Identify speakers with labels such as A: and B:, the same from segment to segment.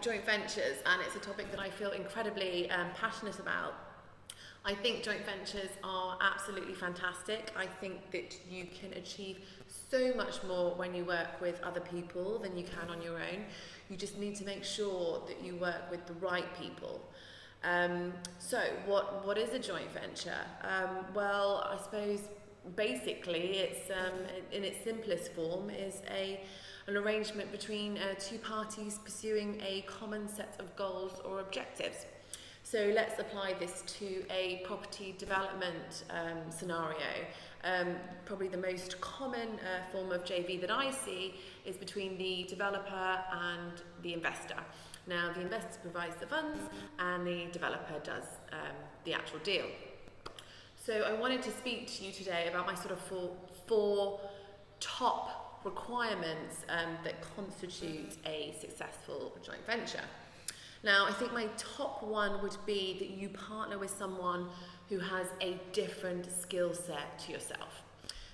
A: joint ventures, and it's a topic that I feel incredibly passionate about. I think joint ventures are absolutely fantastic. I think that you can achieve so much more when you work with other people than you can on your own. You just need to make sure that you work with the right people. So what is a joint venture? Well, I suppose basically it's in its simplest form is an arrangement between two parties pursuing a common set of goals or objectives. So let's apply this to a property development scenario. Probably the most common form of JV that I see is between the developer and the investor. Now, the investor provides the funds and the developer does the actual deal. So I wanted to speak to you today about my sort of four top requirements that constitute a successful joint venture. Now, I think my top one would be that you partner with someone who has a different skill set to yourself.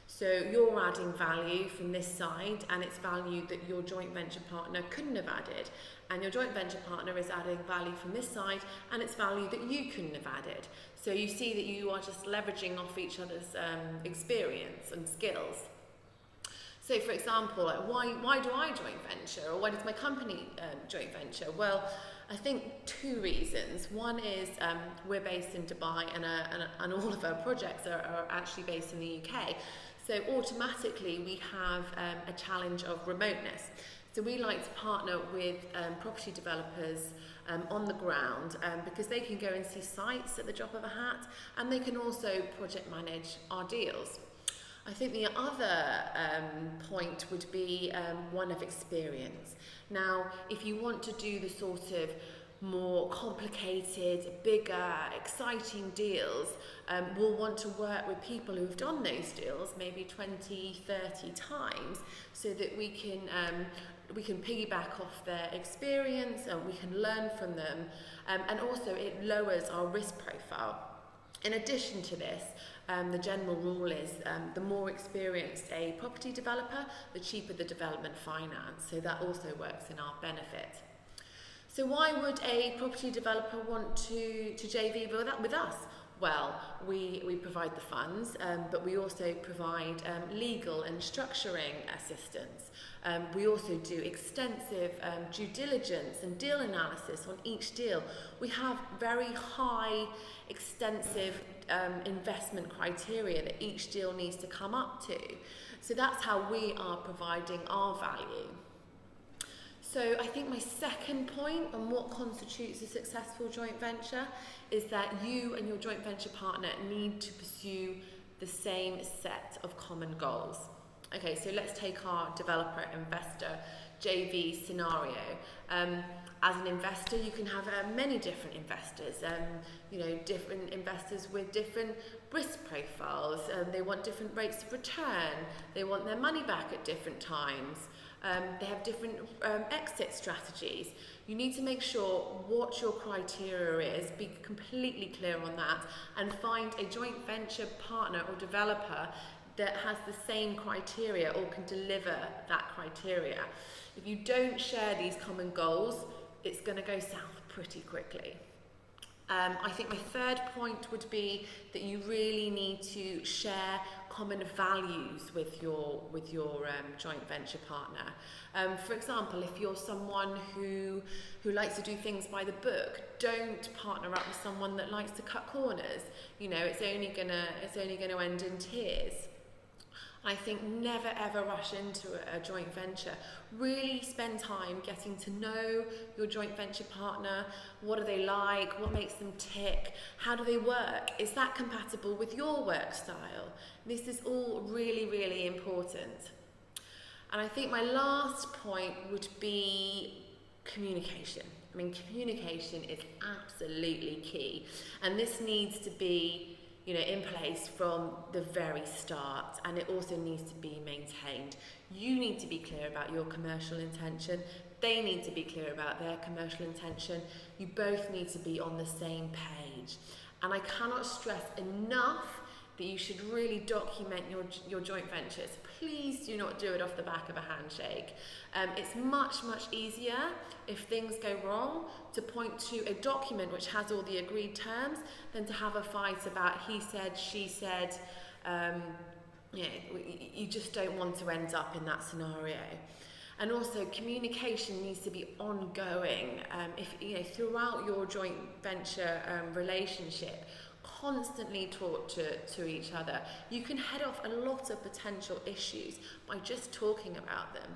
A: So you're adding value from this side, and it's value that your joint venture partner couldn't have added. And your joint venture partner is adding value from this side, and it's value that you couldn't have added. So you see that you are just leveraging off each other's experience and skills. So for example, like why do I joint venture, or why does my company joint venture? Well, I think two reasons. One is we're based in Dubai, and all of our projects are actually based in the UK. So automatically we have a challenge of remoteness. So we like to partner with property developers on the ground because they can go and see sites at the drop of a hat, and they can also project manage our deals. I think the other point would be one of experience. Now, if you want to do the sort of more complicated, bigger, exciting deals, we'll want to work with people who've done those deals maybe 20, 30 times, so that we can piggyback off their experience and we can learn from them, and also it lowers our risk profile. In addition to this, the general rule is the more experienced a property developer, the cheaper the development finance. So that also works in our benefit. So why would a property developer want to JV with us? Well, we provide the funds, but we also provide legal and structuring assistance. We also do extensive due diligence and deal analysis on each deal. We have very high, extensive investment criteria that each deal needs to come up to. So that's how we are providing our value. So I think my second point on what constitutes a successful joint venture is that you and your joint venture partner need to pursue the same set of common goals. Okay, so let's take our developer-investor JV scenario. As an investor, you can have many different investors, different investors with different risk profiles. They want different rates of return. They want their money back at different times. They have different exit strategies. You need to make sure what your criteria is, be completely clear on that, and find a joint venture partner or developer that has the same criteria or can deliver that criteria. If you don't share these common goals, it's going to go south pretty quickly. I think my third point would be that you really need to share common values with your joint venture partner. For example, if you're someone who likes to do things by the book, don't partner up with someone that likes to cut corners. It's only gonna end in tears. I think never ever rush into a joint venture. Really spend time getting to know your joint venture partner. What are they like? What makes them tick? How do they work? Is that compatible with your work style? This is all really, really important. And I think my last point would be communication. I mean, communication is absolutely key. And this needs to be in place from the very start, and it also needs to be maintained. You need to be clear about your commercial intention. They need to be clear about their commercial intention. You both need to be on the same page. And I cannot stress enough that you should really document your joint ventures. Please do not do it off the back of a handshake. It's much easier if things go wrong to point to a document which has all the agreed terms than to have a fight about he said, she said. You just don't want to end up in that scenario. And also, communication needs to be ongoing. If throughout your joint venture relationship, constantly talk to each other. You can head off a lot of potential issues by just talking about them.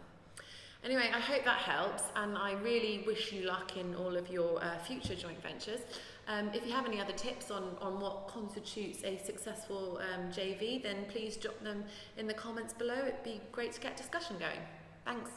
A: Anyway, I hope that helps, and I really wish you luck in all of your future joint ventures. If you have any other tips on what constitutes a successful JV, then please drop them in the comments below. It'd be great to get discussion going. Thanks.